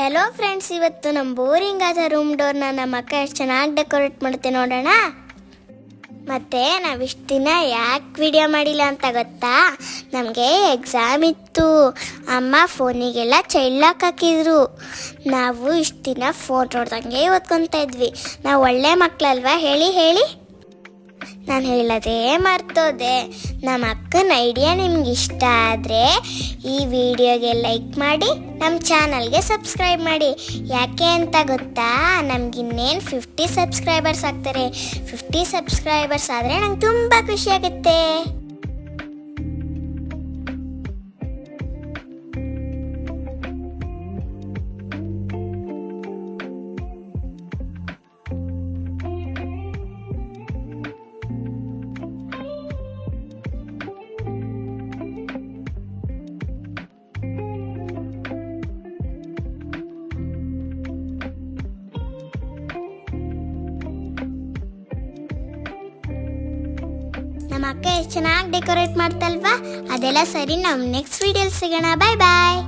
Hello friends, ಇವತ್ತು ನಮ್ಮ boring ಆದ ರೂಮ್ ಡೋರ್ನ ನಮ್ಮ ಅಕ್ಕ ಎಷ್ಟು ಚೆನ್ನಾಗಿ ಡೆಕೋರೇಟ್ ಮಾಡುತ್ತೆ ನೋಡೋಣ. ಮತ್ತು ನಾವು ಇಷ್ಟು ದಿನ ಯಾಕೆ ವಿಡಿಯೋ ಮಾಡಿಲ್ಲ ಅಂತ ಗೊತ್ತಾ? ನಮಗೆ ಎಕ್ಸಾಮ್ ಇತ್ತು. ಅಮ್ಮ ಫೋನಿಗೆಲ್ಲ ಚೈಲ್ಡ್ ಲಾಕ್ ಹಾಕಿದ್ರು. ನಾವು ಇಷ್ಟು ದಿನ ಫೋನ್ ನೋಡ್ದಂಗೆ ಓದ್ಕೊತಾ ಇದ್ವಿ. ನಾವು ಒಳ್ಳೆ ಮಕ್ಕಳಲ್ವಾ ಹೇಳಿ. ನಾನು ಹೇಳೋದೇ ಮರ್ತೋದೆ. ನಮ್ಮ ಅಕ್ಕನ ಐಡಿಯಾ ನಿಮ್ಗೆ ಇಷ್ಟ ಆದರೆ ಈ ವಿಡಿಯೋಗೆ ಲೈಕ್ ಮಾಡಿ, ನಮ್ಮ ಚಾನಲ್ಗೆ ಸಬ್ಸ್ಕ್ರೈಬ್ ಮಾಡಿ. ಯಾಕೆ ಅಂತ ಗೊತ್ತಾ? ನಮಗಿನ್ನೇನು 50 ಸಬ್ಸ್ಕ್ರೈಬರ್ಸ್ ಆಗ್ತಾರೆ. 50 ಸಬ್ಸ್ಕ್ರೈಬರ್ಸ್ ಆದರೆ ನಂಗೆ ತುಂಬ ಖುಷಿಯಾಗುತ್ತೆ. ನಮ್ಮ ಅಕ್ಕ ಎಷ್ಟು ಚೆನ್ನಾಗಿ ಡೆಕೋರೇಟ್ ಮಾಡ್ತಲ್ವಾ? ಅದೆಲ್ಲ ಸರಿ, ನಾವು ನೆಕ್ಸ್ಟ್ ವಿಡಿಯೋಲಿ ಸಿಗೋಣ. ಬಾಯ್ ಬಾಯ್.